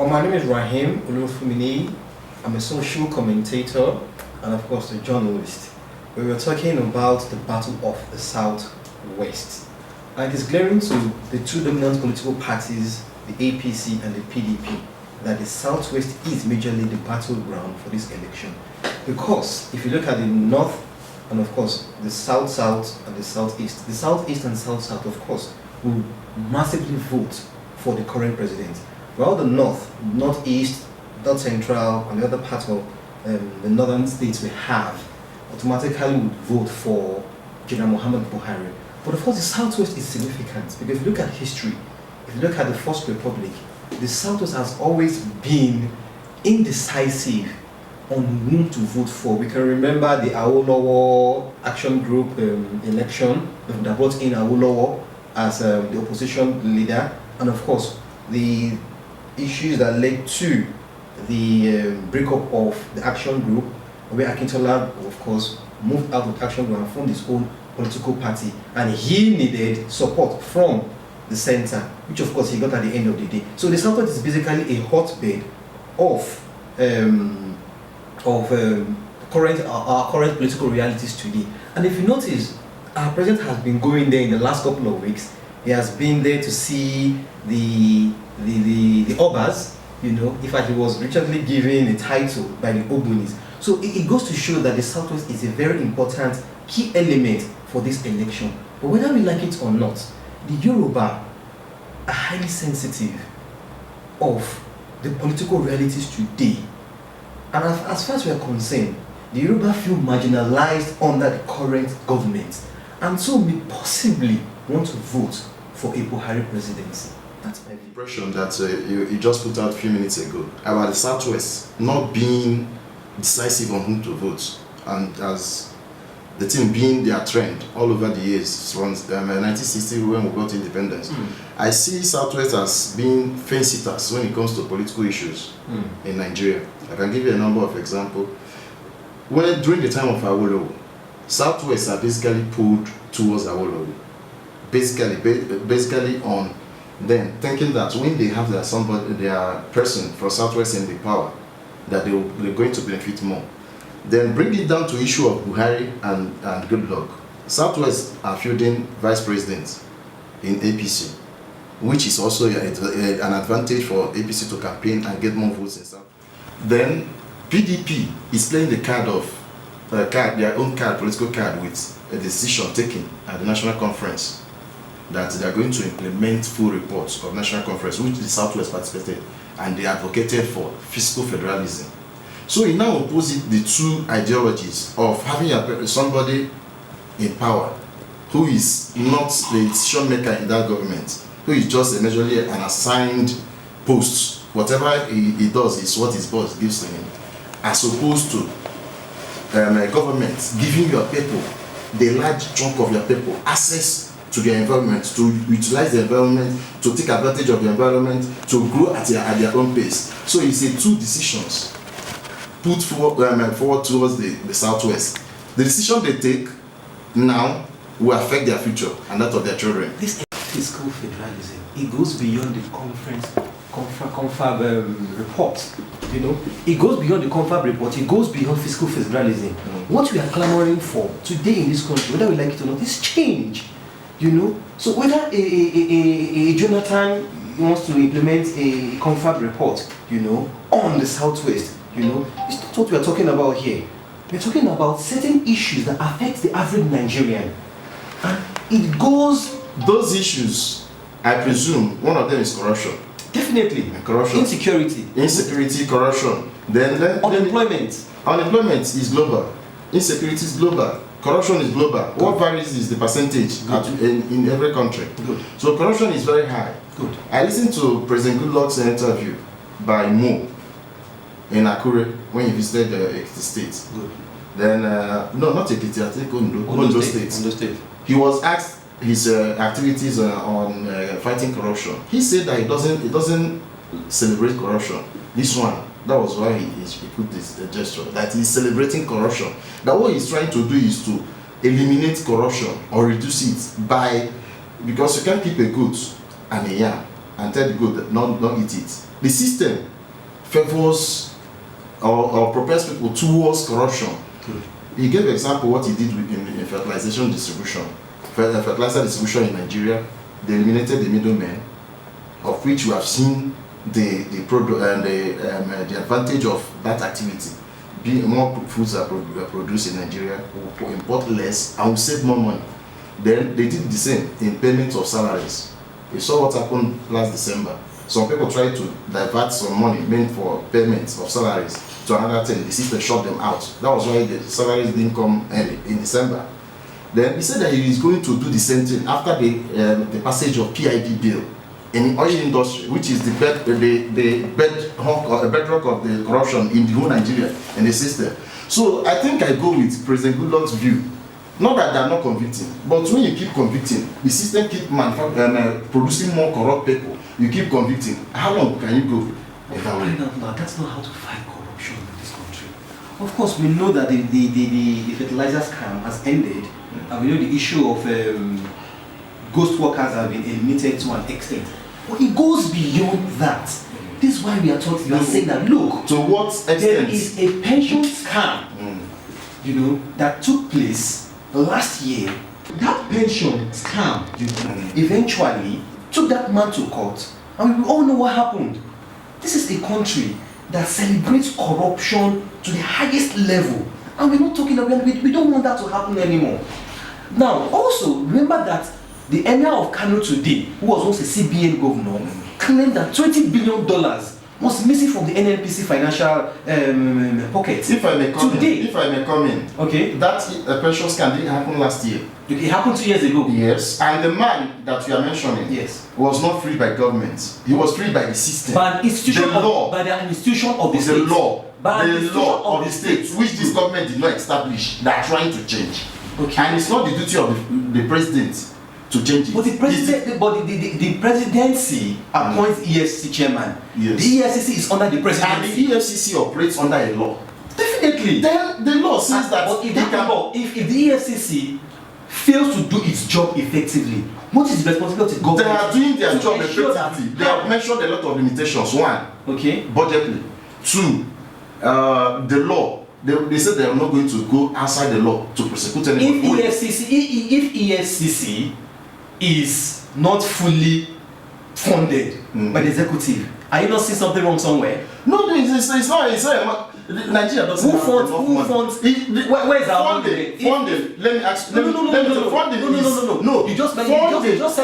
Well, my name is Rahim Olufumini. I'm a social commentator and, of course, a journalist. We were talking about the battle of the South-West. And it is glaring to the two dominant political parties, the APC and the PDP, that the South-West is majorly the battleground for this election. Because if you look at the North and, of course, the South-South and the South-East, the South-East and South-South, of course, will massively vote for the current president. While the North, Northeast, North Central, and the other part of the northern states we have automatically would vote for General Muhammad Buhari. But of course, the Southwest is significant because if you look at history, if you look at the First Republic, the Southwest has always been indecisive on whom to vote for. We can remember the Awolowo Action Group election that brought in Awolowo as the opposition leader, and of course, the issues that led to the breakup of the Action Group, where Akintola, of course, moved out of Action Group and formed his own political party, and he needed support from the center, which of course he got at the end of the day. So the Southwest is basically a hotbed of our current political realities today. And if you notice, our president has been going there in the last couple of weeks. He has been there to see the Obas. You know, in fact, he was recently given a title by the Obunis. So it goes to show that the Southwest is a very important key element for this election. But whether we like it or not, the Yoruba are highly sensitive of the political realities today. And as far as we are concerned, the Yoruba feel marginalized under the current government, and so may possibly want to vote for a Buhari presidency. That's my impression that you just put out a few minutes ago about the Southwest not being decisive on whom to vote, and as the thing being their trend all over the years from 1960 when we got independence. I see Southwest as being fence sitters when it comes to political issues in Nigeria. I can give you a number of examples. When during the time of Awolowo, Southwest are basically pulled towards Awolowo, basically on them thinking that when they have their person from Southwest in the power, that they're going to benefit more. Then bring it down to issue of Buhari and Goodluck. Southwest are fielding vice presidents in APC, which is also an advantage for APC to campaign and get more votes in South. Then PDP is playing the card of their own card, political card, with a decision taken at the National Conference that they are going to implement full reports of National Conference, which the Southwest participated, and they advocated for fiscal federalism. So he now opposes the two ideologies of having somebody in power who is not the decision maker in that government, who is just majorly an assigned post. Whatever he does is what his boss gives to him, as opposed to a government giving your people, the large chunk of your people, access to their environment, to utilize the environment, to take advantage of the environment, to grow at their own pace. So it's two decisions put forward towards the Southwest. The decision they take now will affect their future and that of their children. This fiscal federalism, it goes beyond the confab report. You know, it goes beyond the confab report. It goes beyond fiscal federalism. What we are clamoring for today in this country, whether we like it or not, is change. You know, so whether a Jonathan wants to implement a confab report, you know, on the Southwest, you know, it's not what we are talking about here. We're talking about certain issues that affect the average Nigerian, and it goes. Those issues, I presume, one of them is corruption. Definitely, corruption, insecurity, corruption. Then unemployment. Unemployment is global. Insecurity is global. Corruption is global. Good. What varies is the percentage in every country. Good. So corruption is very high. Good. I listened to President Goodluck's interview by Mo in Akure when he visited the state. Good. Then no, not Ekiti, I think Ondo State. He was asked his activities on fighting corruption. He said that he doesn't celebrate corruption. This one. That was why he put this gesture, that he's celebrating corruption. That what he's trying to do is to eliminate corruption or reduce it because you can't keep a goat and a yam and tell the goat that not eat it. The system favors or propels people towards corruption. Good. He gave example what he did in fertilization distribution. Fertilizer distribution in Nigeria, they eliminated the middlemen, of which we have seen the advantage of that activity. More foods are produced in Nigeria, we'll import less and we'll save more money. Then they did the same in payment of salaries. We saw what happened last December. Some people tried to divert some money meant for payments of salaries to another thing. The system shut them out. That was why the salaries didn't come early in December. Then he said that he is going to do the same thing after the passage of PIB bill in the oil industry, which is the bedrock of the corruption in the whole Nigeria and the system. So I think I go with President Goodluck's view. Not that they are not convicting, but when you keep convicting, the system keep producing more corrupt people. You keep convicting. How long can you go? No, that's not how to fight corruption in this country. Of course, we know that the fertilizer scam has ended, and we know the issue of ghost workers have been eliminated to an extent. But it goes beyond that. This is why we are talking. You are saying that look, to what extent there is a pension scam, that took place last year. That pension scam eventually took that man to court, and we all know what happened. This is a country that celebrates corruption to the highest level, and we're not talking about we don't want that to happen anymore. Now, also remember that the Emir of Kano today, who was once a CBN governor, claimed that $20 billion was missing from the NNPC financial pocket. If I may come in, okay, that pension scam didn't happen last year. It happened 2 years ago. Yes, and the man that you are mentioning, yes, was not freed by government. He was freed by the system. By an institution the law. By the institution of the the state. law. By the law of the state, state, which this government did not establish, they are trying to change. Okay. And it's not the duty of the president to change it. But the president, the presidency appoints EFCC chairman. Yes. The EFCC is under the presidency. And the EFCC operates under a law. Definitely. Then the law says that but if the EFCC fails to do its job effectively, what is the responsibility of the government? They are doing their job ensure effectively. They have mentioned a lot of limitations. One, okay, budgetary. Two, the law. They said they are not going to go outside the law to prosecute anyone. If EFCC is not fully funded by the executive, are you not seeing something wrong somewhere? No, it's not. Nigeria doesn't have enough money. Who funds? Where is our funding? Funding. Let me ask. No. You just said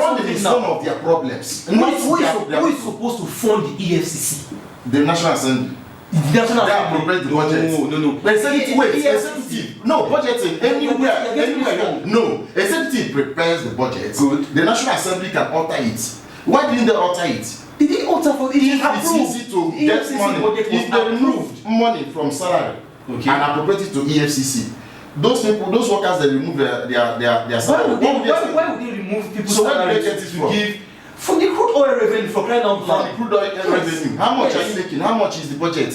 funding is one of their problems. Who is supposed to fund the EFCC? The National Assembly. They appropriate the budget. No. Executive. No, budgeting anywhere. No, executive prepares the budget. Good. The National Assembly can alter it. Why didn't they alter it? Did they alter for it? It's easy to get money. If they removed money from salary and appropriate it to EFCC, those people, those workers, they remove their salary. Why would they remove people's salary to give? From the crude oil revenue, for crying out loud. From the crude oil revenue. How much are you making? How much is the budget?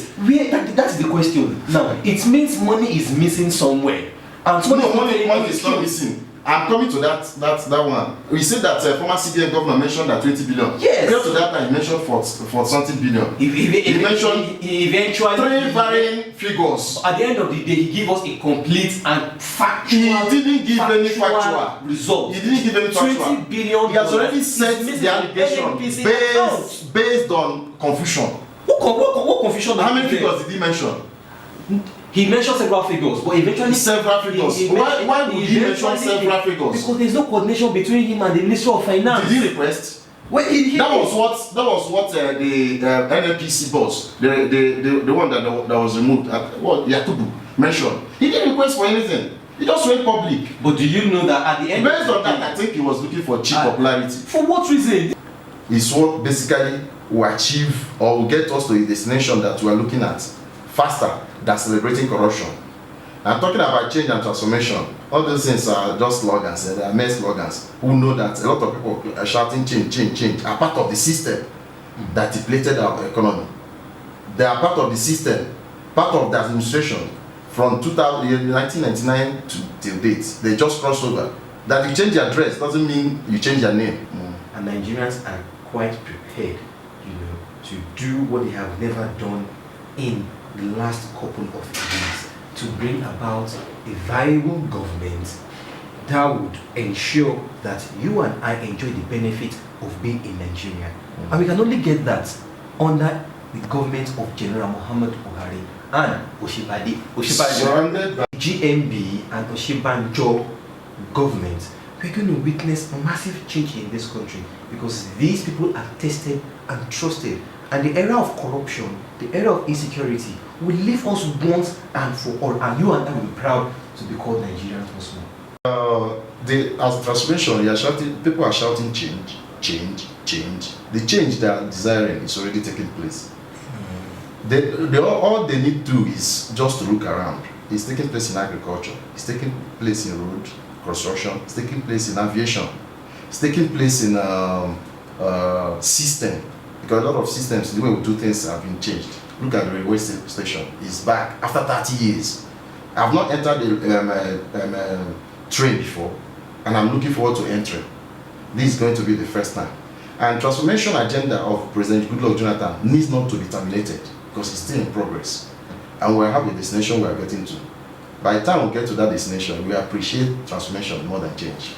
That's the question. Now, it means money is missing somewhere. And money is not missing. I'm coming to that one. We said that former CBN governor mentioned that 20 billion. Yes. Prior to that time, he mentioned for something billion. He mentioned eventually three varying figures. At the end of the day, he gave us a complete and factual. He didn't give any factual result. He didn't give any factual. 20 billion. He has already set the allegation based on confusion. What confusion? How many figures did he mention? He mentioned several figures, but eventually several figures. Why would he mention several figures? Because there's no coordination between him and the Ministry of Finance. Did he request? That was what the NNPC boss, the one that was removed, Yakubu mentioned. He didn't request for anything. He just went public. But do you know that at the end? Based on that, I think he was looking for cheap popularity. For what reason? His what basically will achieve or will get us to a destination that we are looking at faster than celebrating corruption. I'm talking about change and transformation. All those things are just slogans, they are mere slogans. Who know that a lot of people are shouting change, are part of the system that depleted our economy. They are part of the system, part of the administration from 1999 to till date. They just cross over. That you change your dress doesn't mean you change your name. And Nigerians are quite prepared, to do what they have never done in the last couple of years to bring about a viable government that would ensure that you and I enjoy the benefit of being in Nigeria. And we can only get that under the government of General Muhammad Buhari and Surrounded by GMB and Oshibanjo government. We're going to witness massive change in this country because these people are tested and trusted. And the era of corruption, the era of insecurity will leave us once and for all. And you and I will be proud to be called Nigerians once more. as transformation, people are shouting change, change, change. The change they are desiring is already taking place. All they need to do is just to look around. It's taking place in agriculture, it's taking place in road construction, it's taking place in aviation, it's taking place in system. Because a lot of systems, the way we do things have been changed. Look at the railway station, it's back after 30 years. I've not entered a train before, and I'm looking forward to entering. This is going to be the first time. And transformation agenda of President Goodluck Jonathan needs not to be terminated because it's still in progress. And we have a destination we are getting to. By the time we get to that destination, we appreciate transformation more than change.